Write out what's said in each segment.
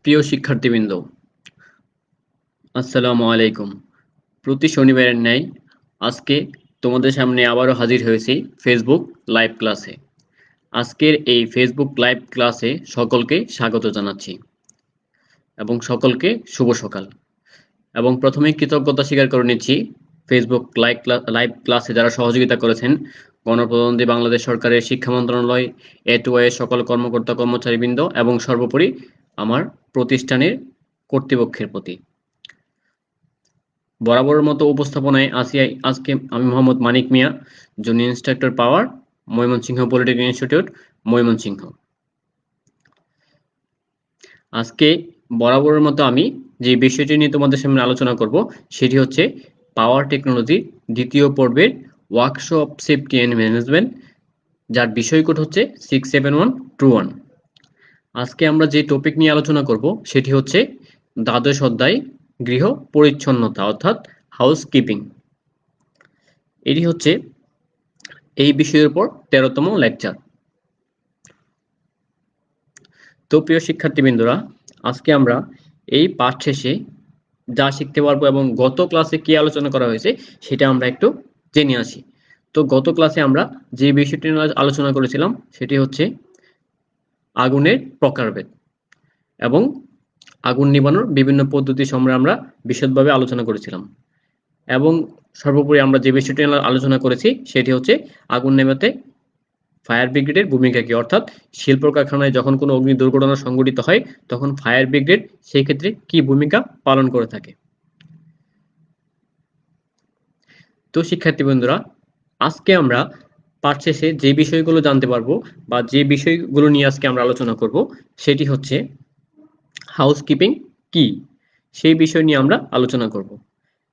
প্রিয় শিক্ষার্থীবৃন্দ, আসসালামু আলাইকুম। প্রতি শনিবারের ন্যায় আজকে তোমাদের সামনে আবারও হাজির হয়েছি ফেসবুক লাইভ ক্লাসে। আজকের এই ফেসবুক লাইভ ক্লাসে সকলকে স্বাগত জানাচ্ছি এবং সকলকে শুভ সকাল। এবং প্রথমেই কৃতজ্ঞতা স্বীকার করে নিচ্ছি ফেসবুক লাইভ ক্লাসে যারা সহযোগিতা করেছেন গণপ্রজাতন্ত্রী বাংলাদেশ সরকারের শিক্ষা মন্ত্রণালয়, এ2আই এর সকল কর্মকর্তা কর্মচারীবৃন্দ এবং সর্বোপরি আমার প্রতিষ্ঠানের কর্তৃপক্ষের প্রতি। বরাবরের মতো উপস্থাপনায় আজকে আমি মোহাম্মদ মানিক মিয়া, জুনিয়র ইন্সট্রাক্টর পাওয়ার, ময়মনসিংহ পলিটেকনিক ইনস্টিটিউট, ময়মনসিংহ। আজকে বরাবরের মতো আমি যে বিষয়টি নিয়ে তোমাদের সামনে আলোচনা করব সেটি হচ্ছে পাওয়ার টেকনোলজি দ্বিতীয় পর্বের ওয়ার্কশপ সেফটি অ্যান্ড ম্যানেজমেন্ট, যার বিষয় কোড হচ্ছে 67121। আজকে আমরা যে টপিক নিয়ে আলোচনা করব সেটি হচ্ছে দ্বাদশ অধ্যায় গৃহ পরিচ্ছন্নতা অর্থাৎ হাউসকিপিং। এটি হচ্ছে এই বিষয়ের উপর 13তম লেকচার। তো প্রিয় শিক্ষার্থীবৃন্দরা, আজকে আমরা এই পাঠ শেষে যা শিখতে পারবো এবং গত ক্লাসে কি আলোচনা করা হয়েছে সেটা আমরা একটু জেনে আসি। তো গত ক্লাসে আমরা যে বিষয়টি নিয়ে আলোচনা করেছিলাম সেটি হচ্ছে আগুনের প্রকারভেদ এবং আগুন নিভানোর বিভিন্ন পদ্ধতি সম্পর্কে আমরা বিশদভাবে আলোচনা করেছিলাম। এবং সর্বোপরি আমরা যে বিষয়টি নিয়ে আলোচনা করেছি সেটি হচ্ছে আগুন নেভাতে ফায়ার ব্রিগেডের ভূমিকা কি, অর্থাৎ শিল্প কারখানায় যখন কোনো অগ্নি দুর্ঘটনা সংঘটিত হয় তখন ফায়ার ব্রিগেড সেই ক্ষেত্রে কি ভূমিকা পালন করে থাকে। তো শিক্ষার্থী বন্ধুরা, আজকে আমরা পাঠ শেষে যে বিষয়গুলো জানতে পারবো বা যে বিষয়গুলো নিয়ে আজকে আমরা আলোচনা করব সেটি হচ্ছে হাউসকিপিং কি, সেই বিষয় নিয়ে আমরা আলোচনা করব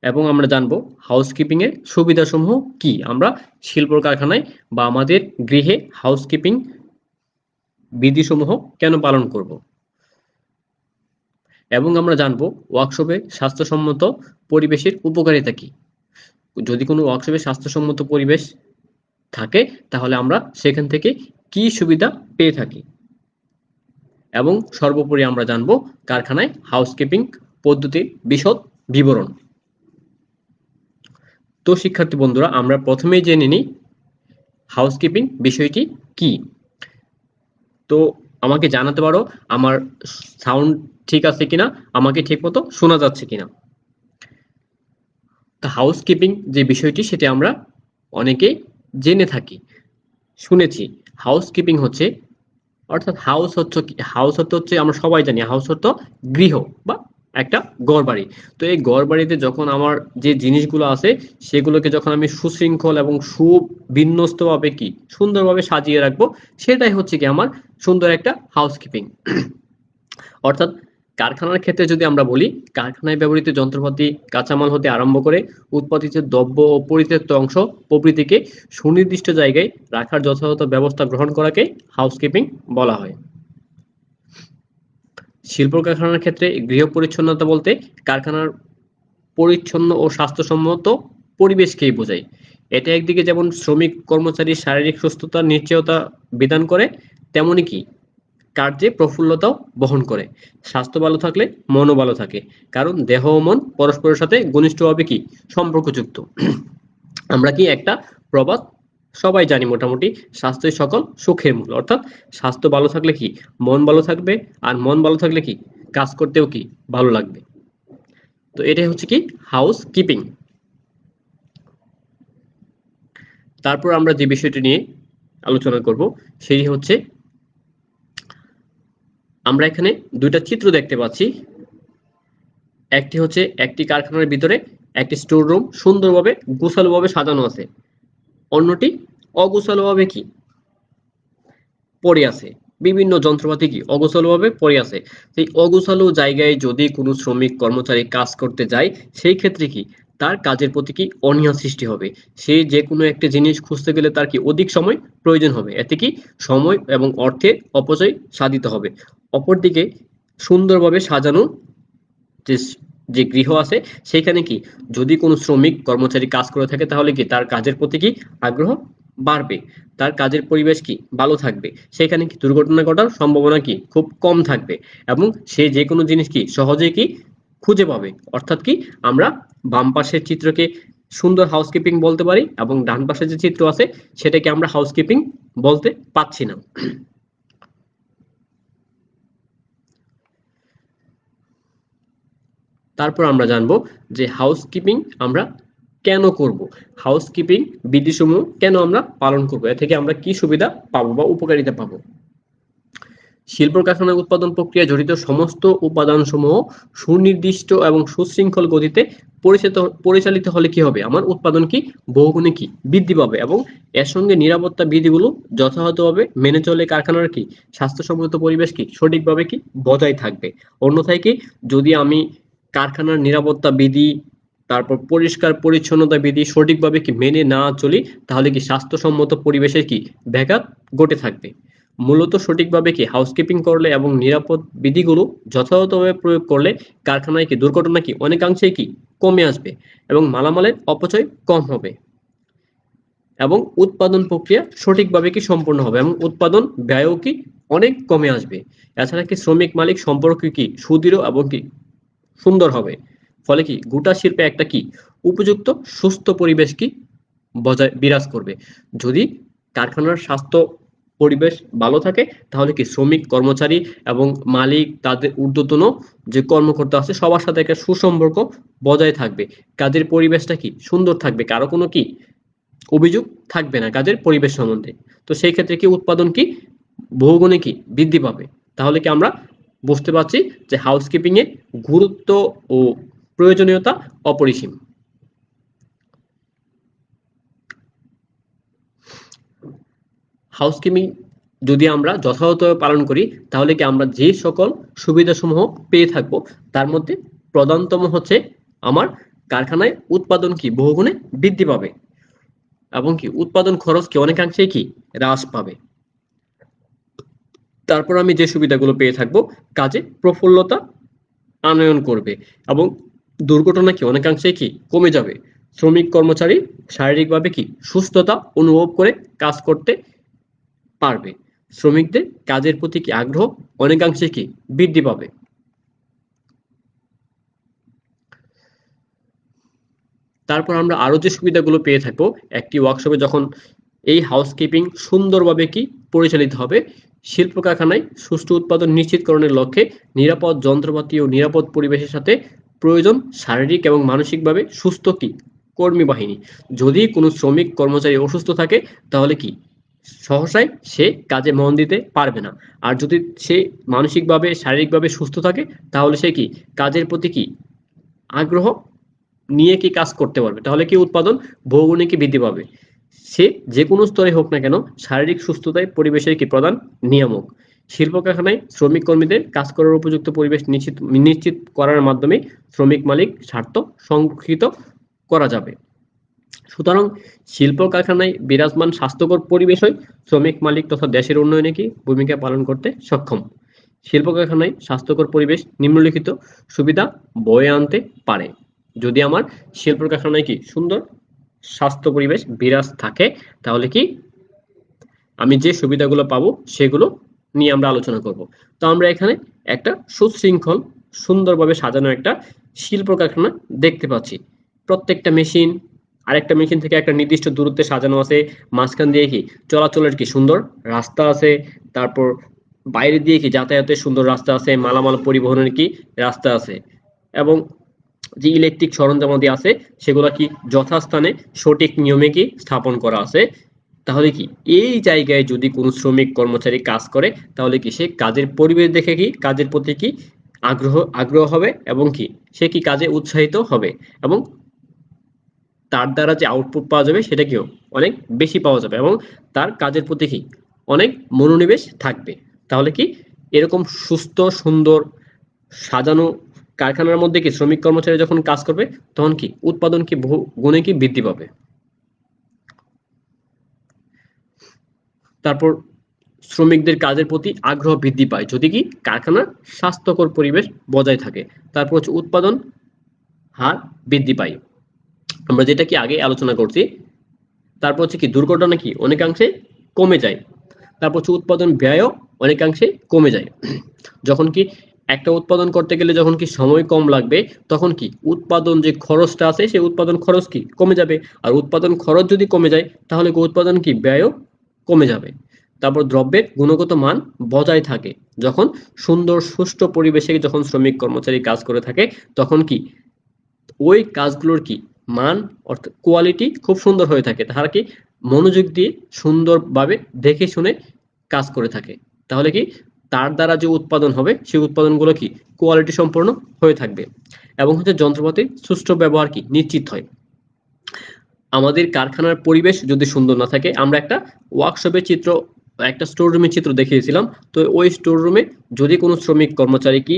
এবং আমরা জানবো হাউসকিপিং এর সুবিধাসমূহ কি, আমরা শিল্প কারখানায় বা আমাদের গৃহে হাউসকিপিং বিধিসমূহ কেন পালন করব এবং আমরা জানবো ওয়ার্কশপে স্বাস্থ্যসম্মত পরিবেশের উপকারিতা কি। যদি কোনো ওয়ার্কশপে স্বাস্থ্যসম্মত পরিবেশ থাকে তাহলে আমরা সেখান থেকে কি সুবিধা পেয়ে থাকি এবং সর্বোপরি আমরা জানবো কারখানায় হাউসকিপিং পদ্ধতির বিশদ বিবরণ। তো শিক্ষার্থী বন্ধুরা, আমরা প্রথমেই জেনে নিই হাউসকিপিং বিষয়টি কি। তো আমাকে জানাতে পারো আমার সাউন্ড ঠিক আছে কিনা, আমাকে ঠিকমতো শোনা যাচ্ছে কিনা। তো হাউসকিপিং যে বিষয়টি সেটা আমরা অনেকেই জেনে থাকি, শুনেছি। হাউসকিপিং হচ্ছে অর্থাৎ হাউস হচ্ছে আমরা সবাই জানি হাউস অর্থ গৃহ বা একটা ঘরবাড়ি। তো এই ঘরবাড়িতে যখন আমার যে জিনিসগুলো আছে সেগুলোকে যখন আমি সুশৃঙ্খল এবং সুবিন্যস্তভাবে কি সুন্দরভাবে সাজিয়ে রাখবো, সেটাই হচ্ছে কি আমার সুন্দর একটা হাউসকিপিং। অর্থাৎ কারখানার ক্ষেত্রে যদি আমরা বলি, কারখানায় ব্যবহৃত যন্ত্রপাতি, কাঁচামাল হতে আরম্ভ করে উৎপাদিত দ্রব্য ও পরিত্যক্ত অংশ প্রভৃতিকে সুনির্দিষ্ট জায়গায় রাখার যথাযথ ব্যবস্থা গ্রহণ করাকে হাউসকিপিং বলা হয়। শিল্প কারখানার ক্ষেত্রে গৃহ পরিচ্ছন্নতা বলতে কারখানার পরিচ্ছন্ন ও স্বাস্থ্যসম্মত পরিবেশকেই বোঝায়। এটা একদিকে যেমন শ্রমিক কর্মচারীর শারীরিক সুস্থতার নিশ্চয়তা বিধান করে, তেমনি কি কার্যে প্রফুল্লতাও বহন করে। স্বাস্থ্য ভালো থাকলে মনও ভালো থাকে, কারণ দেহ ও মন পরস্পরের সাথে ঘনিষ্ঠভাবে কি সম্পর্কযুক্ত। আমরা কি একটা প্রবাদ সবাই জানি মোটামুটি, স্বাস্থ্যই সকল সুখের মূল। অর্থাৎ স্বাস্থ্য ভালো থাকলে কি মন ভালো থাকবে, আর মন ভালো থাকলে কি কাজ করতেও কি ভালো লাগবে। তো এটাই হচ্ছে কি হাউস কিপিং। তারপর আমরা যে বিষয়টি নিয়ে আলোচনা করব সেটি হচ্ছে, আমরা এখানে দুইটা চিত্র দেখতে পাচ্ছি। একটি হচ্ছে একটি কারখানার ভিতরে একটি স্টোর রুম সুন্দরভাবে গোছালোভাবে সাজানো আছে, অন্যটি অগোছালোভাবে কি পড়ে আছে, বিভিন্ন যন্ত্রপাতি কি অগোছালোভাবে পড়ে আছে। সেই অগোছালো জায়গায় যদি কোনো শ্রমিক কর্মচারী কাজ করতে যায়, সেই ক্ষেত্রে কি তার কাজের প্রতি কি অনীহা সৃষ্টি হবে। সে যে কোনো একটা জিনিস খুঁজতে গেলে তার কি অধিক সময় প্রয়োজন হবে, এতে কি সময় এবং অর্থের অপচয় সাধিত হবে। অপরদিকে সুন্দরভাবে সাজানো যে যে গৃহ আছে সেখানে কি যদি কোনো শ্রমিক কর্মচারী কাজ করে থাকে তাহলে কি তার কাজের প্রতি কি আগ্রহ বাড়বে, তার কাজের পরিবেশ কি ভালো থাকবে, সেখানে কি দুর্ঘটনা ঘটার সম্ভাবনা কি খুব কম থাকবে এবং সে যে কোনো জিনিস কি সহজেই কি খুঁজে পাবে। অর্থাৎ কি আমরা বাম পাশের চিত্রকে সুন্দর হাউসকিপিং বলতে পারি এবং ডান পাশে যে চিত্র আছে সেটাকে আমরা হাউসকিপিং বলতে পাচ্ছি না। তারপর আমরা জানবো যে হাউসকিপিং আমরা কেন করব, হাউসকিপিং বিধিসমূহ কেন আমরা পালন করব, এ থেকে আমরা কি সুবিধা পাবো বা উপকারিতা পাবো। শিল্প কারখানায় উৎপাদন প্রক্রিয়ায় জড়িত সমস্ত উপাদানসমূহ সুনির্দিষ্ট এবং সুশৃঙ্খল গতিতে পরিচালিত হলে কি হবে, আমার উৎপাদন কি বহুগুণে কি বৃদ্ধি পাবে এবং এর সঙ্গে নিরাপত্তা বিধিগুলো যথাযথভাবে মেনে চলে কারখানার কি স্বাস্থ্যসম্মত পরিবেশ কি সঠিকভাবে কি বজায় থাকবে। অন্যথায় কি যদি আমি কারখানার নিরাপত্তা বিধি, তারপর পরিষ্কার পরিচ্ছন্নতা বিধি সঠিকভাবে কি মেনে না চলি, তাহলে কি স্বাস্থ্যসম্মত পরিবেশের কি ব্যাঘাত ঘটে থাকবে। মূলত সঠিকভাবে কি হাউসকিপিং করলে এবং নিরাপদ বিধিগুলো যথাযথভাবে প্রয়োগ করলে কারখানায় কি দুর্ঘটনা কি অনেকাংশেই কি কমে আসবে এবং মালামালের অপচয় কম হবে এবং উৎপাদন প্রক্রিয়া সঠিকভাবে কি সম্পূর্ণ হবে এবং উৎপাদন ব্যয়ও কি অনেক কমে আসবে। এছাড়া কি শ্রমিক মালিক সম্পর্ক কি সুদৃঢ় এবং কি সুন্দর হবে। ফলে কি গোটা শিল্পে একটা কি উপযুক্ত সুস্থ পরিবেশ কি বজায় বিরাজ করবে। যদি কারখানার স্বাস্থ্য পরিবেশ ভালো থাকে তাহলে কি শ্রমিক কর্মচারী এবং মালিক তাদের ঊর্ধ্বতন যে কর্মকর্তা আছে সবার সাথে একটা সুসম্পর্ক বজায় থাকবে। কাজের পরিবেশটা কি সুন্দর থাকবে, কারো কোনো কি অভিযোগ থাকবে না কাজের পরিবেশ সম্বন্ধে। তো সেই ক্ষেত্রে কি উৎপাদন কি বহুগুণে কি বৃদ্ধি পাবে। তাহলে কি আমরা বুঝতে পারছি যে হাউসকিপিং এর গুরুত্ব ও প্রয়োজনীয়তা অপরিসীম। হাউসকিপিং যদি আমরা যথাযথভাবে পালন করি তাহলে কি আমরা যে সকল সুবিধাসমূহ পেয়ে থাকবো তার মধ্যে প্রধানতম হচ্ছে আমার কারখানায় উৎপাদন কি বহুগুণে বৃদ্ধি পাবে এবং কি উৎপাদন খরচ কি অনেকাংশেই কি হ্রাস পাবে। তারপর আমি যে সুবিধাগুলো পেয়ে থাকবো কাজে প্রফুল্লতা আনয়ন করবে এবং দুর্ঘটনা কি অনেকাংশেই কি কমে যাবে। শ্রমিক কর্মচারী শারীরিকভাবে কি সুস্থতা অনুভব করে কাজ করতে পারবে। শ্রমিকদের কাজের প্রতি কি আগ্রহ অনেকাংশে কি বৃদ্ধি পাবে। তারপর আমরা আরো যে সুবিধাগুলো পেয়ে থাকবো একটি ওয়ার্কশপে যখন এই হাউসকিপিং সুন্দরভাবে কি পরিচালিত হবে, শিল্প কারখানায় সুষ্ঠু উৎপাদন নিশ্চিতকরণের লক্ষ্যে নিরাপদ যন্ত্রপাতি ও নিরাপদ পরিবেশের সাথে প্রয়োজন শারীরিক এবং মানসিকভাবে সুস্থ কি কর্মী বাহিনী। যদি কোনো শ্রমিক কর্মচারী অসুস্থ থাকে তাহলে কি সহসাই সে কাজে মন দিতে পারবে না। আর যদি সে মানসিকভাবে শারীরিকভাবে সুস্থ থাকে তাহলে সে কি কাজের প্রতি কি আগ্রহ নিয়ে কি কাজ করতে পারবে। তাহলে কি উৎপাদন বহুগুণে কি বৃদ্ধি পাবে। সে যে কোনো স্তরে হোক না কেন শারীরিক সুস্থতায় পরিবেশের কি প্রধান নিয়ামক। শিল্প কারখানায় শ্রমিক কর্মীদের কাজ করার উপযুক্ত পরিবেশ নিশ্চিত করার মাধ্যমে শ্রমিক মালিক স্বার্থ সংরক্ষিত করা যাবে। সুতরাং শিল্প কারখানায় বিরাজমান স্বাস্থ্যকর পরিবেশই শ্রমিক মালিক তথা দেশের উন্নয়নে কি ভূমিকা পালন করতে সক্ষম। শিল্প কারখানায় স্বাস্থ্যকর পরিবেশ নিম্নলিখিত সুবিধা বয়ে আনতে পারে। যদি আমার শিল্প কারখানায় কি সুন্দর স্বাস্থ্য পরিবেশ বিরাজ থাকে তাহলে কি আমি যে সুবিধাগুলো পাবো সেগুলো নিয়ে আমরা আলোচনা করব। তো আমরা এখানে একটা সুশৃঙ্খল সুন্দরভাবে সাজানো একটা শিল্প কারখানা দেখতে পাচ্ছি। প্রত্যেকটা মেশিন আরেকটা মেশিন থেকে একটা নির্দিষ্ট দূরত্বে সাজানো আছে। মাঝখান দিয়ে কি চলাচলের কি সুন্দর রাস্তা আছে। তারপর বাইরে দিয়ে কি যাতায়াতের সুন্দর রাস্তা আছে, মালামাল পরিবহনের কি রাস্তা আছে এবং যে ইলেকট্রিক সরঞ্জামাদি আছে সেগুলো কি যথাস্থানে সঠিক নিয়মে কি স্থাপন করা আছে। তাহলে কি এই জায়গায় যদি কোনো শ্রমিক কর্মচারী কাজ করে তাহলে কি সে কাজের পরিবেশ দেখে কি কাজের প্রতি কি আগ্রহ হবে এবং কি সে কি কাজে উৎসাহিত হবে এবং তার দ্বারা যে আউটপুট পাওয়া যাবে সেটা কিও অনেক বেশি পাওয়া যাবে এবং তার কাজের প্রতি কি অনেক মনোনিবেশ থাকবে। তাহলে কি এরকম সুস্থ সুন্দর সাজানো কারখানার মধ্যে কি শ্রমিক কর্মচারী যখন কাজ করবে তখন কি উৎপাদন কি বহু গুণে কি বৃদ্ধি পাবে। তারপর শ্রমিকদের কাজের প্রতি আগ্রহ বৃদ্ধি পায় যদি কি কারখানার স্বাস্থ্যকর পরিবেশ বজায় থাকে। তারপর হচ্ছে উৎপাদন হার বৃদ্ধি পায়। আমরা যেটা কি আগে আলোচনা করছি তারপর হচ্ছে কি দুর্ঘটনা কি অনেকাংশে কমে যায়। তারপর হচ্ছে উৎপাদন ব্যয়ও অনেকাংশে কমে যায়। যখন কি একটা উৎপাদন করতে গেলে যখন কি সময় কম লাগবে, তখন কি উৎপাদন যে খরচটা আছে সেই উৎপাদন খরচ কি কমে যাবে। আর উৎপাদন খরচ যদি কমে যায় তাহলে কি উৎপাদন কি ব্যয়ও কমে যাবে। তারপর দ্রব্যের গুণগত মান বজায় থাকে। যখন সুন্দর সুষ্ঠু পরিবেশে যখন শ্রমিক কর্মচারী কাজ করে থাকে তখন কি ওই কাজগুলোর কি মান অর্থাৎ কোয়ালিটি খুব সুন্দর হয়ে থাকে। তারা কি মনোযোগ দিয়ে সুন্দরভাবে দেখে শুনে কাজ করে থাকে। তাহলে কি তার দ্বারা যে উৎপাদন হবে সেই উৎপাদনগুলো কি কোয়ালিটি সম্পন্ন হয়ে থাকবে। এবং হচ্ছে যন্ত্রপাতির সুষ্ঠু ব্যবহার কি নিশ্চিত হয়। আমাদের কারখানার পরিবেশ যদি সুন্দর না থাকে, আমরা একটা ওয়ার্কশপের চিত্র, একটা স্টোর রুমের চিত্র দেখিয়েছিলাম। তো ওই স্টোর রুমে যদি কোনো শ্রমিক কর্মচারী কি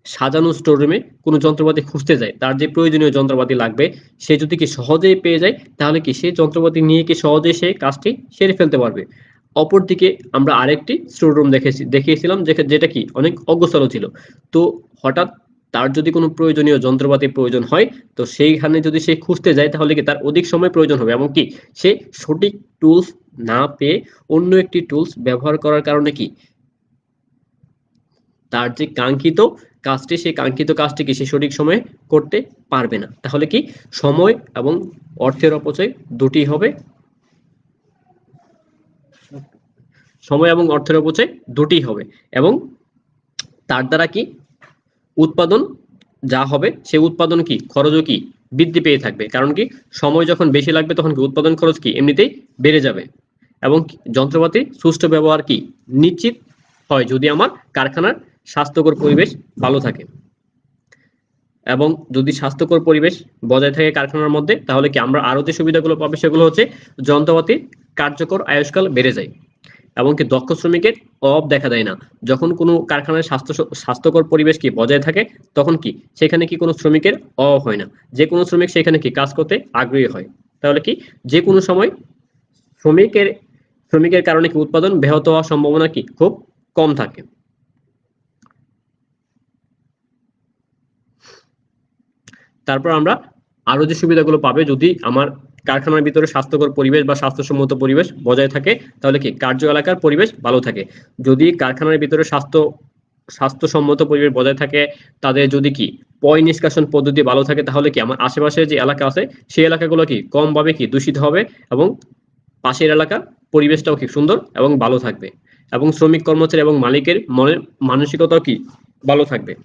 সাজানো স্টোর রুমে কোনো যন্ত্রপাতি খুঁজতে যায়, তার যে প্রয়োজনীয় যন্ত্রপাতি লাগবে সে যদি কি সহজেই পেয়ে যায় তাহলে কি সেই যন্ত্রপাতি নিয়ে কি সহজেই সে কাজটি সেরে ফেলতে পারবে। অপরদিকে আমরা আরেকটি স্টোর রুম দেখিয়েছিলাম যেটা কি অনেক অগোছালো ছিল। তো হঠাৎ তার যদি কোনো প্রয়োজনীয় যন্ত্রপাতি প্রয়োজন হয়, তো সেইখানে যদি সে খুঁজতে যায় তাহলে কি তার অধিক সময় প্রয়োজন হবে এবং কি সে সঠিক টুলস না পেয়ে অন্য একটি টুলস ব্যবহার করার কারণে কি তার যে কাঙ্ক্ষিত কাজটি সেই কাঙ্ক্ষিত কাজটি কি সে সঠিক সময়ে করতে পারবে না। তাহলে কি সময় এবং অর্থের অপচয় দুটি হবে, সময় এবং অর্থের অপচয় দুটি হবে। এবং তার দ্বারা কি উৎপাদন যা হবে সেই উৎপাদন কি খরচও কি বৃদ্ধি পেয়ে থাকবে। কারণ কি সময় যখন বেশি লাগবে তখন কি উৎপাদন খরচ কি এমনিতেই বেড়ে যাবে। এবং যন্ত্রপাতি সুষ্ঠু ব্যবহার কি নিশ্চিত হয় যদি আমার কারখানার স্বাস্থ্যকর পরিবেশ ভালো থাকে। এবং যদি স্বাস্থ্যকর পরিবেশ বজায় থাকে কারখানার মধ্যে তাহলে কি আমরা আরো যে সুবিধাগুলো পাবো সেগুলো হচ্ছে যন্ত্রপাতির কার্যকর আয়ুষ্কাল বেড়ে যায় এবং কি দক্ষ শ্রমিকের অভাব দেখা দেয় না। যখন কোনো কারখানার স্বাস্থ্যকর পরিবেশ কি বজায় থাকে তখন কি সেখানে কি কোনো শ্রমিকের অভাব হয় না। যে কোনো শ্রমিক সেখানে কি কাজ করতে আগ্রহী হয়। তাহলে কি যে কোনো সময় শ্রমিকের শ্রমিকের কারণে কি উৎপাদন ব্যাহত হওয়ার সম্ভাবনা কি খুব কম থাকে। তারপর আমরা আরো যে সুবিধাগুলো পাবে যদি আমার কারখানার ভিতরে স্বাস্থ্যকর পরিবেশ বা স্বাস্থ্যসম্মত পরিবেশ বজায় থাকে তাহলে কি কার্য এলাকার পরিবেশ ভালো থাকে। যদি কারখানার ভিতরে স্বাস্থ্যসম্মত পরিবেশ বজায় থাকে, তাদের যদি কি পয় নিষ্কাশন পদ্ধতি ভালো থাকে তাহলে কি আমার আশেপাশে যে এলাকা আছে সেই এলাকাগুলো কি কম ভাবে কি দূষিত হবে এবং পাশের এলাকার পরিবেশটাও কি সুন্দর এবং ভালো থাকবে। এবং শ্রমিক কর্মচারী এবং মালিকের মনের মানসিকতাও কি ভালো থাকবে।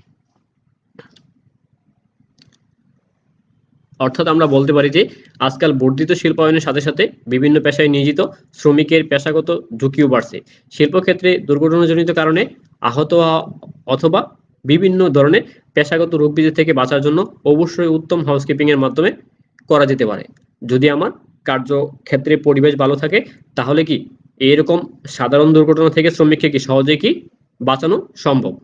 অর্থাৎ আমরা বলতে পারি যে আজকাল বর্ধিত শিল্পায়নের সাথে সাথে বিভিন্ন পেশায় নিয়োজিত শ্রমিকের পেশাগত ঝুঁকিও বাড়ছে। শিল্পক্ষেত্রে দুর্ঘটনাজনিত কারণে আহত হওয়া অথবা বিভিন্ন ধরনের পেশাগত রোগ ব্যাধি থেকে বাঁচার জন্য অবশ্যই উত্তম হাউসকিপিং এর মাধ্যমে করা যেতে পারে। যদি আমার কার্যক্ষেত্রে পরিবেশ ভালো থাকে তাহলে কি এরকম সাধারণ দুর্ঘটনা থেকে শ্রমিককে কি সহজে কি বাঁচানো সম্ভব।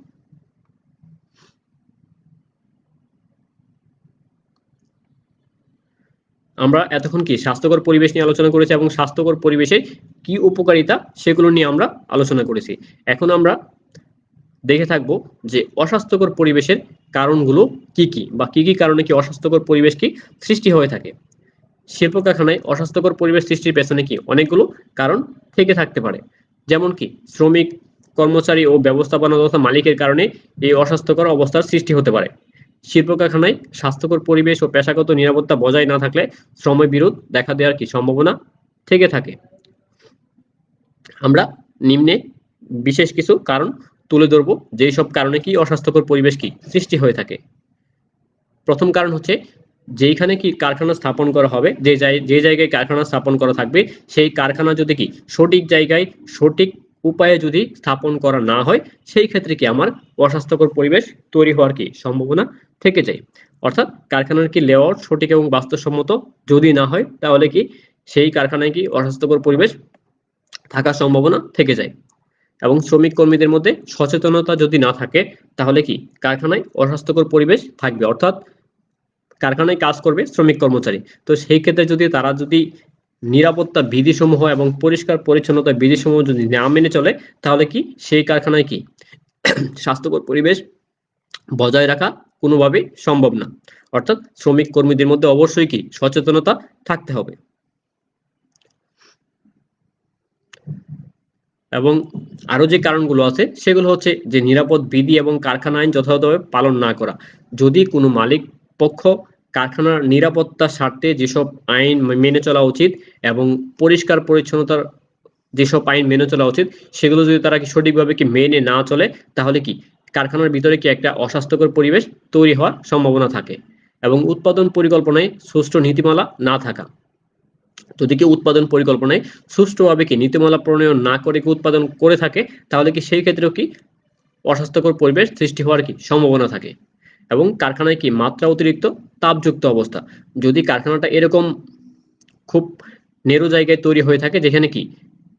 আমরা এতক্ষণ কি স্বাস্থ্যকর পরিবেশ নিয়ে আলোচনা করেছি এবং স্বাস্থ্যকর পরিবেশের কি উপকারিতা সেগুলো নিয়ে আমরা আলোচনা করেছি। এখন আমরা দেখে থাকবো যে অস্বাস্থ্যকর পরিবেশের কারণগুলো কি কি বা কি কি কারণে কি অস্বাস্থ্যকর পরিবেশ কি সৃষ্টি হয়ে থাকে। শিল্প কারখানায় অস্বাস্থ্যকর পরিবেশ সৃষ্টির পেছনে কি অনেকগুলো কারণ থেকে থাকতে পারে। যেমন কি শ্রমিক কর্মচারী ও ব্যবস্থাপনা তথা মালিকের কারণে এই অস্বাস্থ্যকর অবস্থার সৃষ্টি হতে পারে। শিল্প কারখানায় স্বাস্থ্যকর পরিবেশ ও পেশাগত নিরাপত্তা বজায় না থাকলে শ্রম বিরোধ দেখা দেওয়ার কি সম্ভাবনা থেকে থাকে। আমরা নিম্নে বিশেষ কিছু কারণ তুলে ধরবো যেই সব কারণে কি অস্বাস্থ্যকর পরিবেশ কি সৃষ্টি হয়ে থাকে। প্রথম কারণ হচ্ছে যেইখানে কি কারখানা স্থাপন করা হবে, যে জায়গায় কারখানা স্থাপন করা থাকবে সেই কারখানা যদি কি সঠিক জায়গায় সঠিক উপায়ে যদি স্থাপন করা না হয় সেই ক্ষেত্রে কি আমার অস্বাস্থ্যকর পরিবেশ তৈরি হওয়ার কি সম্ভাবনা থেকে যায়। অর্থাৎ কারখানার কি লেআউট সঠিক এবং বাস্তবসম্মত যদি না হয় তাহলে কি সেই কারখানায় কি অস্বাস্থ্যকর পরিবেশ থাকার সম্ভাবনা থেকে যায়। এবং শ্রমিক কর্মীদের মধ্যে সচেতনতা যদি না থাকে তাহলে কি কারখানায় অস্বাস্থ্যকর পরিবেশ থাকবে। অর্থাৎ কারখানায় কাজ করবে শ্রমিক কর্মচারী, তো সেই ক্ষেত্রে যদি নিরাপত্তা বিধিসমূহ এবং পরিষ্কার পরিচ্ছন্নতা বিধিসমূহ যদি না মেনে চলে তাহলে কি সেই কারখানায় কি স্বাস্থ্যকর পরিবেশ বজায় রাখা কোনোভাবেই সম্ভব না। অর্থাৎ শ্রমিক কর্মীদের মধ্যে অবশ্যই কি সচেতনতা থাকতে হবে। এবং আরো যে কারণগুলো আছে সেগুলো হচ্ছে যে নিরাপদ বিধি এবং কারখানা আইন যথাযথভাবে পালন না করা। যদি কোনো মালিক পক্ষ কারখানার নিরাপত্তার স্বার্থে যেসব আইন মেনে চলা উচিত এবং পরিষ্কার পরিচ্ছন্নতার যেসব আইন মেনে চলা উচিত সেগুলো যদি তারা কি সঠিকভাবে কি মেনে না চলে, তাহলে কি কারখানার ভিতরে কি একটা অস্বাস্থ্যকর পরিবেশ তৈরি হওয়ার সম্ভাবনা থাকে। এবং উৎপাদন পরিকল্পনায় সুষ্ঠু নীতিমালা না থাকা। যদি কেউ উৎপাদন পরিকল্পনায় সুষ্ঠুভাবে কি নীতিমালা প্রণয়ন না করে কি উৎপাদন করে থাকে, তাহলে কি সেই ক্ষেত্রেও কি অস্বাস্থ্যকর পরিবেশ সৃষ্টি হওয়ার কি সম্ভাবনা থাকে। এবং কারখানায় কি মাত্রা অতিরিক্ত তাপযুক্ত অবস্থা। যদি কারখানাটা এরকম খুব নেরো জায়গায় তৈরি হয়ে থাকে যেখানে কি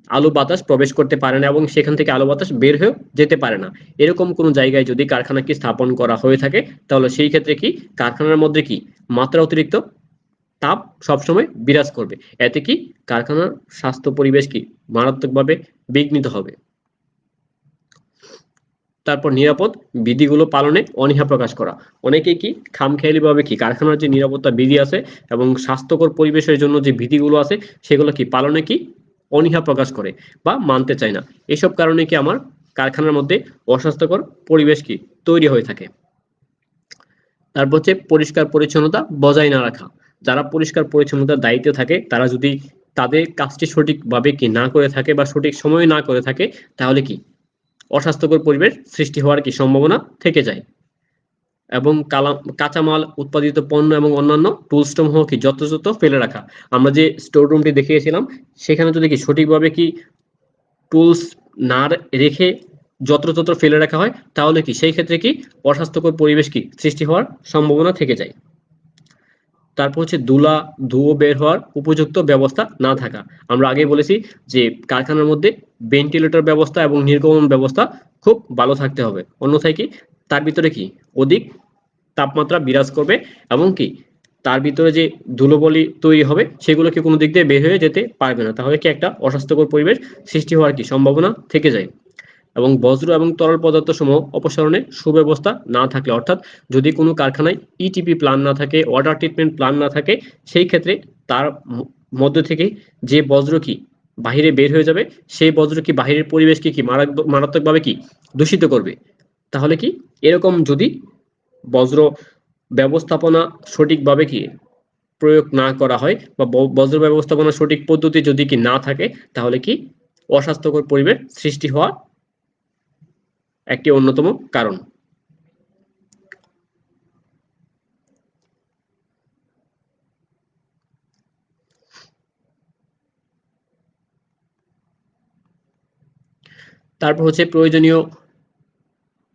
আলো বাতাস প্রবেশ করতে পারে না এবং সেখান থেকে আলো বাতাস বের হয়ে যেতে পারে না, এরকম কোনো জায়গায় যদি কারখানা কি স্থাপন করা হয়ে থাকে, তাহলে সেই ক্ষেত্রে কি কারখানার মধ্যে কি মাত্রা অতিরিক্ত তাপ সবসময় বিরাজ করবে। এতে কি কারখানার স্বাস্থ্য পরিবেশ কি মারাত্মকভাবে বিঘ্নিত হবে। তারপর নিরাপদ বিধিগুলো পালনে অনীহা প্রকাশ করা। অনেকেই কি খামখেয়ালি ভাবে কি কারখানার যে নিরাপত্তা বিধি আছে এবং স্বাস্থ্যকর পরিবেশের জন্য যে বিধিগুলো আছে সেগুলো কি পালনে কি অনীহা প্রকাশ করে বা মানতে চায় না। এসব কারণে কি আমার কারখানার মধ্যে অস্বাস্থ্যকর পরিবেশ কি তৈরি হয়ে থাকে। তারপর হচ্ছে পরিষ্কার পরিচ্ছন্নতা বজায় না রাখা। যারা পরিষ্কার পরিচ্ছন্নতার দায়িত্বে থাকে তারা যদি তাদের কাজটি সঠিকভাবে কি না করে থাকে বা সঠিক সময়ে না করে থাকে, তাহলে কি অস্বাস্থ্যকর পরিবেশ সৃষ্টি হওয়ার কি সম্ভাবনা থেকে যায়। এবং কাঁচামাল উৎপাদিত পণ্য এবং অন্যান্য টুলস সমূহ কি যথাযথ ফেলে রাখা। আমরা যে স্টোর রুমটি দেখিয়েছিলাম সেখানে যদি কি সঠিকভাবে কি টুলস না রেখে যত্রতত্র ফেলে রাখা হয়, তাহলে কি সেই ক্ষেত্রে কি অস্বাস্থ্যকর পরিবেশ কি সৃষ্টি হওয়ার সম্ভাবনা থেকে যায়। তারপর হচ্ছে ধুয়ো বের হওয়ার উপযুক্ত ব্যবস্থা না থাকা। আমরা আগেই বলেছি যে কারখানার মধ্যে ভেন্টিলেটর ব্যবস্থা এবং নির্গমন ব্যবস্থা খুব ভালো থাকতে হবে, অন্যথায় কি তার ভিতরে কি অধিক তাপমাত্রা বিরাজ করবে এবং কি তার ভিতরে যে ধুলোবলি তৈরি হবে সেগুলো কি কোনো দিক দিয়ে বের হয়ে যেতে পারবে না, তাহলে কি একটা অস্বাস্থ্যকর পরিবেশ সৃষ্টি হওয়ার কি সম্ভাবনা থেকে যায়। এবং বজ্র এবং তরল পদার্থ সমূহ অপসারণের সুব্যবস্থা না থাকলে, অর্থাৎ যদি কোনো কারখানায় ইটিপি প্ল্যান না থাকে, ওয়াটার ট্রিটমেন্ট প্ল্যান না থাকে, সেই ক্ষেত্রে তার মধ্য থেকে যে বজ্র কি বাহিরে বের হয়ে যাবে সেই বজ্র কি বাহিরের পরিবেশকে কি মারাত্মকভাবে কি দূষিত করবে। তাহলে কি এরকম যদি বজ্র ব্যবস্থাপনা সঠিকভাবে কি প্রয়োগ না করা হয় বা বজ্র ব্যবস্থাপনা সঠিক পদ্ধতি যদি কি না থাকে, তাহলে কি অস্বাস্থ্যকর পরিবেশ সৃষ্টি হওয়া একটি অন্যতম কারণ। তারপর হচ্ছে প্রয়োজনীয়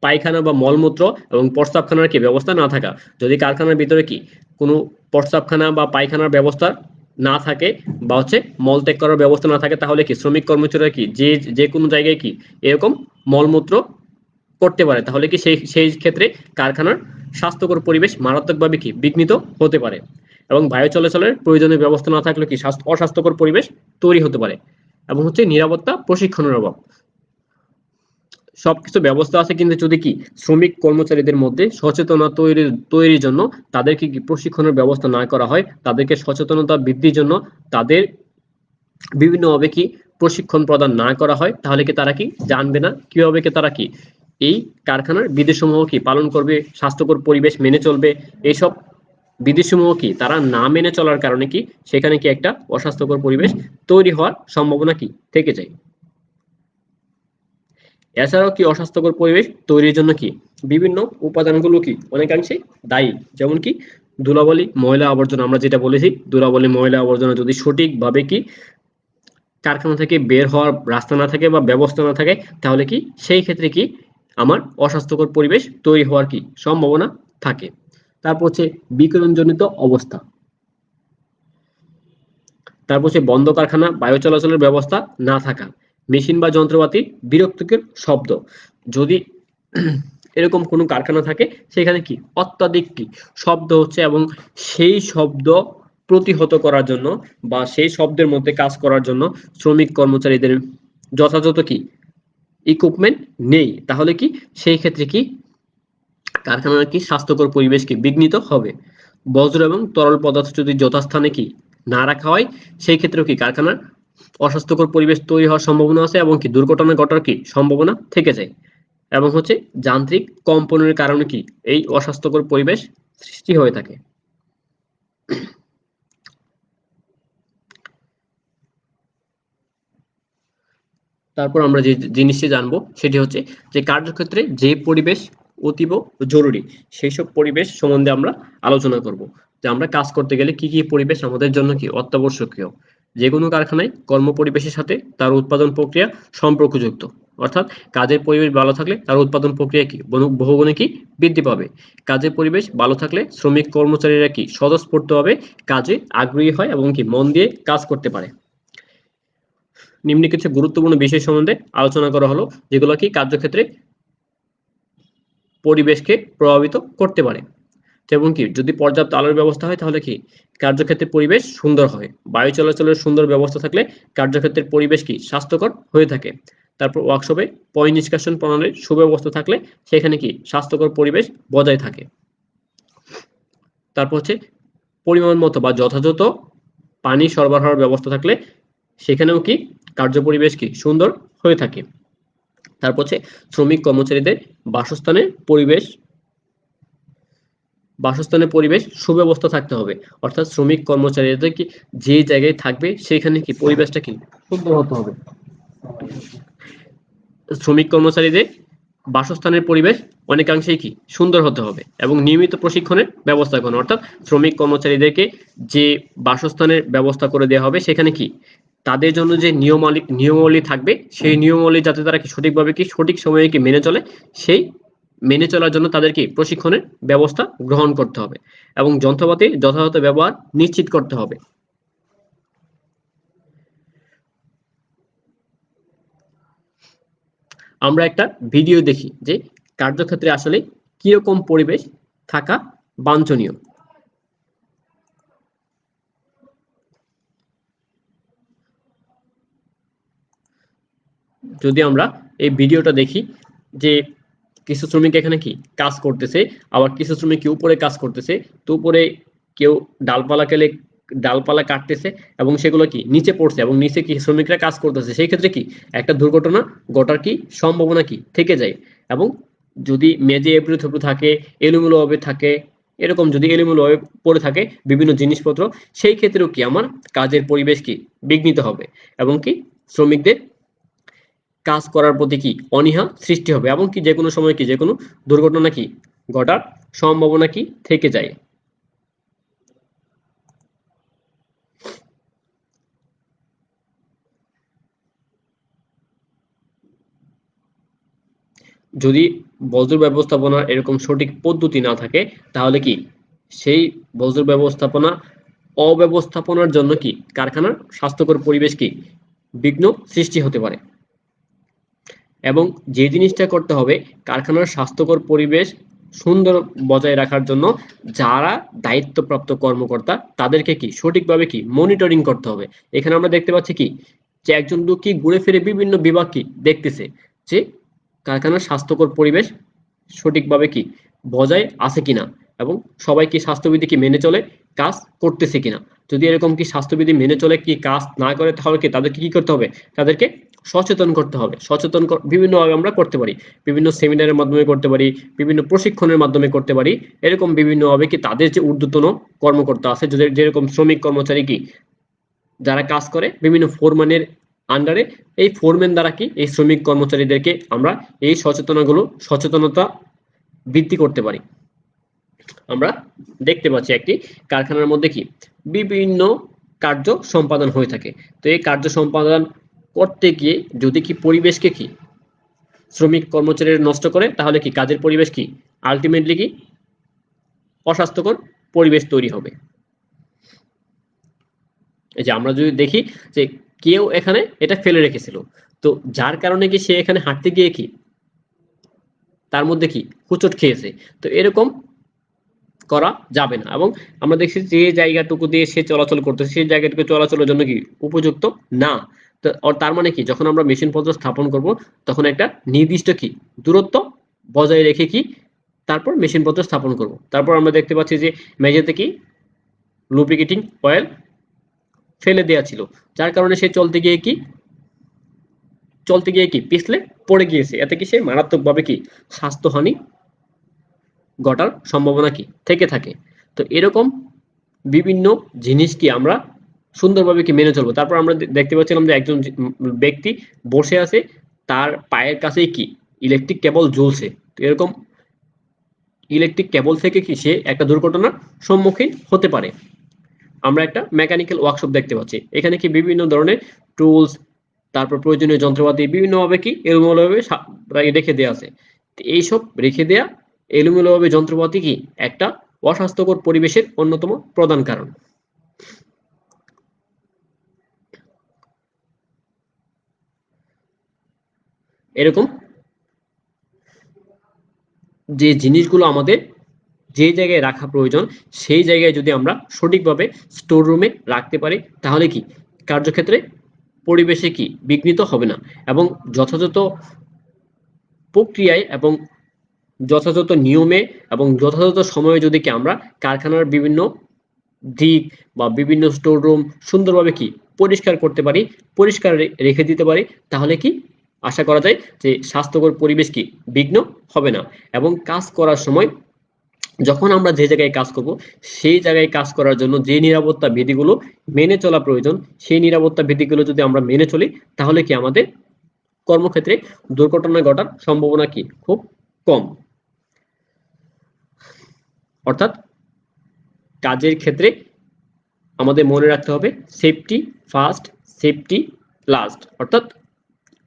পায়খানা বা মলমূত্র এবং প্রস্রাবখানার কি ব্যবস্থা না থাকা। যদি কারখানার ভিতরে কি কোনো প্রস্রাবখানা বা পায়খানার ব্যবস্থা না থাকে বা হচ্ছে মলত্যাগ করার ব্যবস্থা না থাকে, তাহলে কি শ্রমিক কর্মচারীরা কি যে কোনো জায়গায় কি এরকম মলমূত্র করতে পারে, তাহলে কি সেই ক্ষেত্রে কারখানার স্বাস্থ্যকর পরিবেশ মারাত্মকভাবে কি বিঘ্নিত হতে পারে। এবং বায়ু চলাচলের প্রয়োজনীয় ব্যবস্থা না থাকলে কি অস্বাস্থ্যকর পরিবেশ তৈরি হতে পারে। এবং হচ্ছে নিরাপত্তা প্রশিক্ষণের অভাব। সবকিছু ব্যবস্থা আছে কিন্তু যদি কি শ্রমিক কর্মচারীদের মধ্যে সচেতনতা তৈরির জন্য তাদেরকে কি প্রশিক্ষণের ব্যবস্থা না করা হয়, তাদেরকে সচেতনতা বৃদ্ধির জন্য তাদের বিভিন্নভাবে কি প্রশিক্ষণ প্রদান না করা হয়, তাহলে কি তারা কি জানবে না কিভাবে কি তারা কি এই কারখানার বিধিসমূহ কি পালন করবে, স্বাস্থ্যকর পরিবেশ মেনে চলবে। এইসব বিধিসমূহ কি তারা না মেনে চলার কারণে কি সেখানে কি একটা অস্বাস্থ্যকর পরিবেশ তৈরি হওয়ার সম্ভাবনা কি থেকে যায়। এছাড়াও কি অস্বাস্থ্যকর পরিবেশ তৈরির জন্য কি বিভিন্ন উপাদানগুলো কি অনেকাংশে দায়ী। যেমন কি ধুলাবালি ময়লা আবর্জনা, আমরা যেটা বলেছি ধুলাবালি ময়লা আবর্জনা যদি সঠিকভাবে কি কারখানা থেকে বের হওয়ার রাস্তা না থাকে বা ব্যবস্থা না থাকে, তাহলে কি সেই ক্ষেত্রে কি আমার অস্বাস্থ্যকর পরিবেশ তৈরি হওয়ার কি সম্ভাবনা থাকে। তারপর হচ্ছে বিকিরণজনিত অবস্থা। তারপর হচ্ছে বন্ধ কারখানা, বায়ু চলাচলের ব্যবস্থা না থাকা, মেশিন বা যন্ত্রপাতি বিরক্তিকর শব্দ। যদি এরকম কোনো কারখানা থাকে সেখানে কি অত্যাধিক কি শব্দ হচ্ছে এবং সেই শব্দ প্রতিহত করার জন্য বা সেই শব্দের মধ্যে কাজ করার জন্য শ্রমিক কর্মচারীদের যথাযথ কি ইকুইপমেন্ট নেই, তাহলে কি সেই ক্ষেত্রে কি কারখানার কি স্বাস্থ্যকর পরিবেশ কি বিঘ্নিত হবে। বজ্র এবং তরল পদার্থ যদি যথাস্থানে কি না রাখা হয়, সেই ক্ষেত্রেও কি কারখানার অস্বাস্থ্যকর পরিবেশ তৈরি হওয়ার সম্ভাবনা আছে এবং কি দুর্ঘটনা ঘটার কি সম্ভাবনা থেকে যায়। এবং হচ্ছে যান্ত্রিক কম্পনের কারণে কি এই অস্বাস্থ্যকর পরিবেশ সৃষ্টি হয়ে থাকে। তারপর আমরা যে জিনিসটি জানবো সেটি হচ্ছে যে কার্যক্ষেত্রে যে পরিবেশ অতীব জরুরি সেই সব পরিবেশ সম্বন্ধে আমরা আলোচনা করব। যে আমরা কাজ করতে গেলে কি কি পরিবেশ আমাদের জন্য কি অত্যাবশ্যকীয়। যে কোনো কারখানায় কর্ম পরিবেশের সাথে তার উৎপাদন প্রক্রিয়া সম্পর্কযুক্ত, অর্থাৎ কাজের পরিবেশ ভালো থাকলে তার উৎপাদন প্রক্রিয়া কি বহুগুণে কি বৃদ্ধি পাবে। কাজের পরিবেশ ভালো থাকলে শ্রমিক কর্মচারীরা কি স্বতঃস্ফূর্তভাবে কাজে আগ্রহী হয় এবং কি মন দিয়ে কাজ করতে পারে। নিম্নে কিছু গুরুত্বপূর্ণ বিষয় সম্বন্ধে আলোচনা করা হলো যেগুলো কি কার্যক্ষেত্রে পরিবেশকে প্রভাবিত করতে পারে। এবং কি যদি পর্যাপ্ত আলোর ব্যবস্থা হয় তাহলে কি কার্যক্ষেত্রের পরিবেশ সুন্দর হয়। বায়ু চলাচলের সুন্দর ব্যবস্থা থাকলে কার্যক্ষেত্রের পরিবেশ কি স্বাস্থ্যকর হয়ে থাকে। তারপর ওয়ার্কশপে পয় নিষ্কাশন প্রণালীর সুব্যবস্থা থাকলে সেখানে কি স্বাস্থ্যকর পরিবেশ বজায় থাকে। তারপর হচ্ছে পরিমাণ মতো বা যথাযথ পানি সরবরাহের ব্যবস্থা থাকলে সেখানেও কি কার্যপরিবেশ কি সুন্দর হয়ে থাকে। তারপর হচ্ছে শ্রমিক কর্মচারীদের বাসস্থানের পরিবেশ সুব্যবস্থা থাকতে হবে, অর্থাৎ শ্রমিক কর্মচারীদের কি যে জায়গায় থাকবে সেখানে কি পরিবেশটা কি সুন্দর হতে হবে। শ্রমিক কর্মচারীদের বাসস্থানের পরিবেশ অনেকাংশেই কি সুন্দর হতে হবে এবং নিয়মিত প্রশিক্ষণের ব্যবস্থা করা, অর্থাৎ শ্রমিক কর্মচারীদেরকে যে বাসস্থানের ব্যবস্থা করে দেওয়া হবে সেখানে কি তাদের জন্য যে নিয়মাবলী থাকবে সেই নিয়মাবলী যাতে তারা কি সঠিকভাবে কি সঠিক সময়ে কি মেনে চলে, সেই মেনে চলার জন্য তাদেরকে প্রশিক্ষণের ব্যবস্থা গ্রহণ করতে হবে এবং যন্ত্রপাতির যথাযথ ব্যবহার নিশ্চিত করতে হবে। আমরা একটা ভিডিও দেখি যে কার্যক্ষেত্রে আসলে কিরকম পরিবেশ থাকা বাঞ্ছনীয়। যদি আমরা এই ভিডিওটা দেখি যে কিছু শ্রমিক এখানে কি কাজ করতেছে, আবার কিছু শ্রমিক কি উপরে কাজ করতেছে, তো উপরে কেউ ডালপালা কাটতেছে এবং সেগুলো কি নিচে পড়ছে এবং নিচে কি শ্রমিকরা কাজ করতেছে, সেই ক্ষেত্রে কি একটা দুর্ঘটনা ঘটার কি সম্ভাবনা কি থেকে যায়। এবং যদি মেঝে এবড়ো থেবড়ো থাকে, এলোমেলো ভাবে থাকে, এরকম যদি এলোমেলো ভাবে পড়ে থাকে বিভিন্ন জিনিসপত্র, সেই ক্ষেত্রেও কি আমার কাজের পরিবেশ কি বিঘ্নিত হবে এবং কি শ্রমিকদের কাজ করার প্রতি কি অনীহা সৃষ্টি হবে এবং কি যেকোনো সময় কি যেকোনো দুর্ঘটনা কি ঘটার সম্ভাবনা কি থেকে যায়। যদি বজ্র ব্যবস্থাপনার এরকম সঠিক পদ্ধতি না থাকে তাহলে কি সেই বজ্র ব্যবস্থাপনা অব্যবস্থাপনার জন্য কি কারখানার স্বাস্থ্যকর পরিবেশ কি বিঘ্ন সৃষ্টি হতে পারে। এবং যে জিনিসটা করতে হবে কারখানার স্বাস্থ্যকর পরিবেশ সুন্দর বজায় রাখার জন্য যারা দায়িত্বপ্রাপ্ত কর্মকর্তা তাদেরকে কি সঠিকভাবে কি মনিটরিং করতে হবে। এখানে আমরা দেখতে পাচ্ছি কি যে একজন লোক কি ঘুরে ফিরে বিভিন্ন বিভাগ কি দেখতেছে যে কারখানার স্বাস্থ্যকর পরিবেশ সঠিকভাবে কি বজায় আছে কিনা এবং সবাই কি স্বাস্থ্যবিধি কি মেনে চলে কাজ করতেছে কিনা। যদি এরকম কি স্বাস্থ্যবিধি মেনে চলে কি কাজ না করে তাহলে কি তাদেরকে কি করতে হবে, তাদেরকে সচেতন করতে হবে। বিভিন্নভাবে আমরা করতে পারি, বিভিন্ন সেমিনারের মাধ্যমে করতে পারি, বিভিন্ন প্রশিক্ষণের মাধ্যমে করতে পারি। এরকম বিভিন্নভাবে কি তাদের যে ঊর্ধ্বতন কর্মকর্তা আছে যেরকম শ্রমিক কর্মচারী কি যারা কাজ করে বিভিন্ন ফোরম্যানের আন্ডারে, এই ফোরম্যান দ্বারা কি এই শ্রমিক কর্মচারীদেরকে আমরা এই সচেতনতা বৃদ্ধি করতে পারি। আমরা দেখতে পাচ্ছি একটি কারখানার মধ্যে কি বিভিন্ন কার্য সম্পাদন হয়ে থাকে। তো এই কার্য সম্পাদন করতে গিয়ে যদি কি পরিবেশকে কি শ্রমিক কর্মচারীরা নষ্ট করে তাহলে কি কাজের পরিবেশ কি আলটিমেটলি কি অস্বাস্থ্যকর পরিবেশ তৈরি হবে। এই যে আমরা যদি দেখি যে কেউ এখানে এটা ফেলে রেখেছিল, তো যার কারণে কি সে এখানে হাঁটতে গিয়ে কি তার মধ্যে কি হোঁচট খেয়েছে। তো এরকম করা যাবে না এবং আমরা দেখছি যে জায়গাটুকু দিয়ে সে চলাচল করতেছে সেই জায়গাটুকু চলাচলের জন্য কি উপযুক্ত না। তো তার মানে কি যখন আমরা মেশিন পত্র স্থাপন করব তখন একটা নির্দিষ্ট কি দূরত্ব বজায় রেখে কি তারপর মেশিন পত্র স্থাপন করব। তারপর আমরা দেখতে পাচ্ছি যে মেঝেতে কি লুব্রিকেটিং অয়েল ফেলে দেওয়া ছিল, যার কারণে সে চলতে গিয়ে কি পিছলে পড়ে গিয়েছে, এতে কি সে মারাত্মকভাবে কি স্বাস্থ্যহানি ঘটার সম্ভাবনা কি থেকে থাকে। তো এরকম বিভিন্ন জিনিস কি আমরা সুন্দরভাবে কি মেনে চলবো। তারপর আমরা দেখতে পাচ্ছিলাম যে একজন ব্যক্তি বসে আছে, তার পায়ের কাছেই কি ইলেকট্রিক কেবল ঝুলছে। তো এরকম ইলেকট্রিক কেবল থেকে কি সে একটা দুর্ঘটনার সম্মুখীন হতে পারে। আমরা একটা মেকানিক্যাল ওয়ার্কশপ দেখতে পাচ্ছি, এখানে কি বিভিন্ন ধরনের টুলস, তারপর প্রয়োজনীয় যন্ত্রপাতি বিভিন্নভাবে কি এলোমেলোভাবে রেখে দেওয়া আছে। এইসব রেখে দেয়া এলোমেলোভাবে যন্ত্রপাতি কি একটা অস্বাস্থ্যকর পরিবেশের অন্যতম প্রধান কারণ। এরকম যে জিনিসগুলো আমাদের যে জায়গায় রাখা প্রয়োজন সেই জায়গায় যদি আমরা সঠিকভাবে স্টোর রুমে রাখতে পারি, তাহলে কি কার্যক্ষেত্রে পরিবেশে কি বিঘ্নিত হবে না, এবং যথাযথ প্রক্রিয়ায় এবং যথাযথ নিয়মে এবং যথাযথ সময়ে যদি কি আমরা কারখানার বিভিন্ন দিক বা বিভিন্ন স্টোর রুম সুন্দরভাবে কি পরিষ্কার করতে পারি, পরিষ্কার রেখে দিতে পারি, তাহলে কি আশা করা যায় যে স্বাস্থ্যকর পরিবেশ কি বিঘ্ন হবে না। এবং কাজ করার সময় যখন আমরা যে জায়গায় কাজ করব সেই জায়গায় কাজ করার জন্য যে নিরাপত্তা বিধিগুলো মেনে চলা প্রয়োজন, সেই নিরাপত্তা বিধিগুলো যদি আমরা মেনে চলি, তাহলে কি আমাদের কর্মক্ষেত্রে দুর্ঘটনা ঘটার সম্ভাবনা কি খুব কম। অর্থাৎ কাজের ক্ষেত্রে আমাদের মনে রাখতে হবে সেফটি ফার্স্ট, সেফটি লাস্ট। অর্থাৎ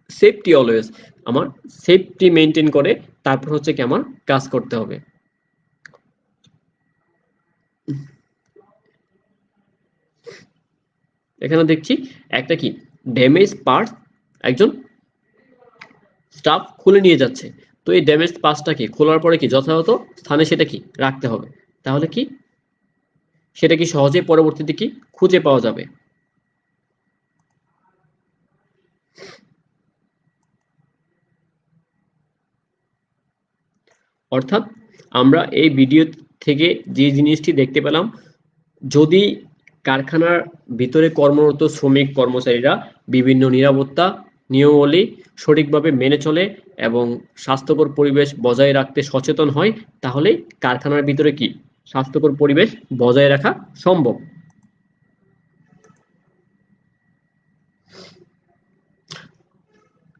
সেফটি অলওয়েজ, আমার সেফটি মেনটেন করে তারপর হচ্ছে কি আমার কাজ করতে হবে। এখানে দেখছি একটা কি ড্যামেজ পার্টস একজন স্টাফ খুলে নিয়ে যাচ্ছে। তো এই ড্যামেজ পার্টসটা কি খোলার পরে কি যথাযথ স্থানে সেটা কি রাখতে হবে, তাহলে কি সেটা কি সহজে পরবর্তীতে কি খুঁজে পাওয়া যাবে। অর্থাৎ আমরা এই ভিডিও থেকে যে জিনিসটি দেখতে পেলাম, যদি কারখানার ভিতরে কর্মরত শ্রমিক কর্মচারীরা বিভিন্ন নিরাপত্তা নিয়মাবলী সঠিকভাবে মেনে চলে এবং স্বাস্থ্যকর পরিবেশ বজায় রাখতে সচেতন হয়, তাহলে কারখানার ভিতরে কি স্বাস্থ্যকর পরিবেশ বজায় রাখা সম্ভব।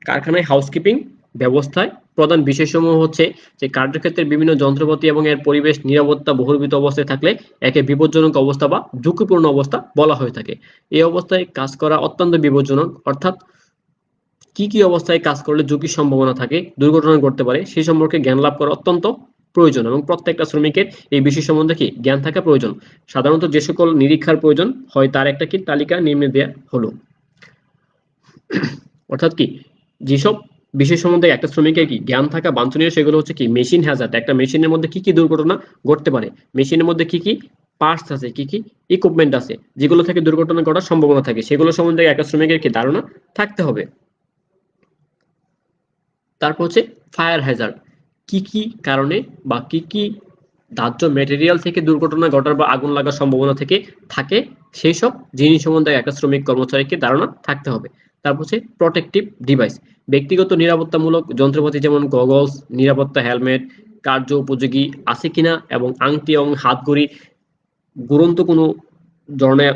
কারখানায় হাউসকিপিং ব্যবস্থায় প্রধান বিষয়সমূহ হচ্ছে যে কার্যক্ষেত্রের বিভিন্ন যন্ত্রপাতি এবং এর পরিবেশ নিরাপত্তা বহির্ভূত অবস্থায় থাকলে একে বিপজ্জনক অবস্থা বা ঝুঁকিপূর্ণ অবস্থা বলা হয়ে থাকে। এই অবস্থায় কাজ করা অত্যন্ত বিপজ্জনক, অর্থাৎ কি কি অবস্থায় কাজ করলে ঝুঁকির সম্ভাবনা থাকে, দুর্ঘটনা ঘটতে পারে, সেই সম্পর্কে জ্ঞান লাভ করা অত্যন্ত প্রয়োজন এবং প্রত্যেকটা শ্রমিকের এই বিষয় সম্বন্ধে কি জ্ঞান থাকা প্রয়োজন। সাধারণত যে সকল নিরীক্ষার প্রয়োজন হয় তার একটা কি তালিকা নিম্নে দেয়া হলো। অর্থাৎ কি যেসব বিষয় সম্বন্ধে একটা শ্রমিকের কি জ্ঞান থাকা বাঞ্ছনীয়, সেগুলো হচ্ছে কি মেশিন হ্যাজার্ড, একটা মেশিনের মধ্যে কি কি দুর্ঘটনা ঘটতে পারে, মেশিনের মধ্যে কি কি পার্টস আছে, কি কি ইকুইপমেন্ট আছে যেগুলো থেকে দুর্ঘটনা ঘটার সম্ভাবনা থাকে, সেগুলো সম্বন্ধে একটা শ্রমিকের কি ধারণা থাকতে হবে। তারপর হচ্ছে ফায়ার হ্যাজার্ড, কি কি কারণে বা কি কি দাহ্য ম্যাটেরিয়াল থেকে দুর্ঘটনা ঘটার বা আগুন লাগার সম্ভাবনা থেকে থাকে, সেই সব জিনিস সম্বন্ধে একটা শ্রমিক কর্মচারীকে ধারণা থাকতে হবে। তারপর হচ্ছে প্রোটেক্টিভ ডিভাইস, ব্যক্তিগত নিরাপত্তামূলক যন্ত্রপাতি যেমন গগলস, নিরাপত্তা হেলমেট কার্য উপযোগী আছে কিনা, এবং আংটি এবং হাতঘড়ি ঘুরন্ত কোনো ধরনের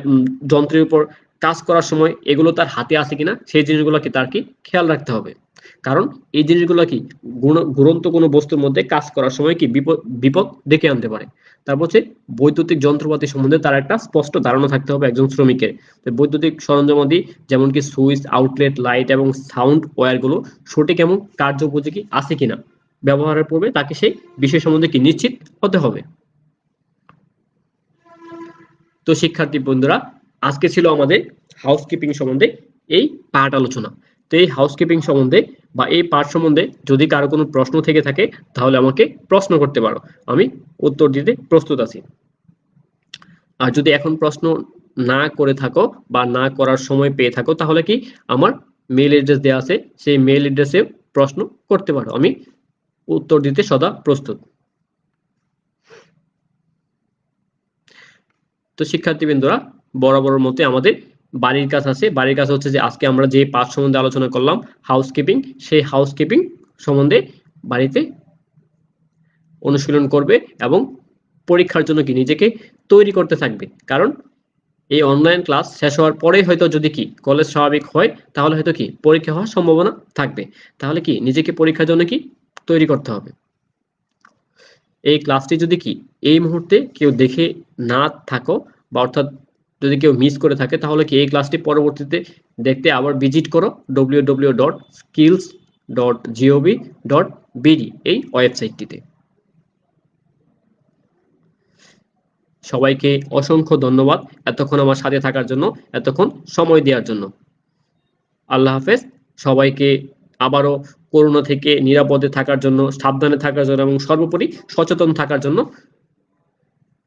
যন্ত্রের উপর কাজ করার সময় এগুলো তার হাতে আছে কিনা সেই জিনিসগুলো কি তার কি খেয়াল রাখতে হবে। কারণ এই জিনিসগুলো কি ঘুরন্ত কোনো বস্তুর মধ্যে কাজ করার সময় কি বিপদ ডেকে আনতে পারে। তারপর হচ্ছে বৈদ্যুতিক যন্ত্রপাতি সম্বন্ধে তার একটা স্পষ্ট ধারণা থাকতে হবে একজন শ্রমিকের। বৈদ্যুতিক সরঞ্জামাদি যেমন কি সুইচ, আউটলেট, লাইট এবং সাউন্ড ওয়্যারগুলো সঠিক এবং কার্য উপযোগী আছে কিনা ব্যবহারের পূর্বে তাকে সেই বিষয় সম্বন্ধে কি নিশ্চিত হতে হবে। তো শিক্ষার্থী বন্ধুরা, আজকে ছিল আমাদের হাউসকিপিং সম্বন্ধে এই পার্ট আলোচনা। তো এই হাউসকিপিং সম্বন্ধে বা এই পার্ট সম্বন্ধে যদি কারো কোনো প্রশ্ন থেকে থাকে তাহলে আমাকে প্রশ্ন করতে পারো, আমি উত্তর দিতে প্রস্তুত আছি। আর যদি এখন প্রশ্ন না করে থাকো বা না করার সময় পেয়ে থাকো, তাহলে কি আমার মেইল অ্যাড্রেস দেওয়া আছে, সেই মেইল অ্যাড্রেসে প্রশ্ন করতে পারো, আমি উত্তর দিতে সদা প্রস্তুত। তো শিক্ষার্থীবৃন্দরা, বরাবরের মতে আমাদের বাড়ির কাজ আছে। বাড়ির কাজ হচ্ছে যে আজকে আমরা যে পাঠ সম্বন্ধে আলোচনা করলাম হাউসকিপিং, সেই হাউসকিপিং সম্বন্ধে বাড়িতে অনুশীলন করবে এবং পরীক্ষার জন্য কি নিজেকে তৈরি করতে থাকবে। কারণ এই অনলাইন ক্লাস শেষ হওয়ার পরে হয়তো যদি কি কলেজ স্বাভাবিক হয় তাহলে হয়তো কি পরীক্ষা হওয়ার সম্ভাবনা থাকবে। তাহলে কি নিজেকে পরীক্ষার জন্য কি তৈরি করতে হবে। এই ক্লাসটি যদি কি এই মুহূর্তে কেউ দেখে না থাকো বা অর্থাৎ যদি কেউ মিস করে থাকে তাহলে কি এই ক্লাসটি পরবর্তীতে দেখতে আবার ভিজিট করো www.skills.gov.bd এই ওয়েবসাইটটিতে। সবাইকে অসংখ্য ধন্যবাদ এতক্ষণ আমার সাথে থাকার জন্য, এতক্ষণ সময় দেওয়ার জন্য। আল্লাহ হাফেজ। সবাইকে আবারও করোনা থেকে নিরাপদে থাকার জন্য, সাবধানে থাকার জন্য এবং সর্বোপরি সচেতন থাকার জন্য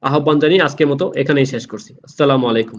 আহ্বান জানিয়ে আজকের মতো এখানেই শেষ করছি। আসসালামু আলাইকুম।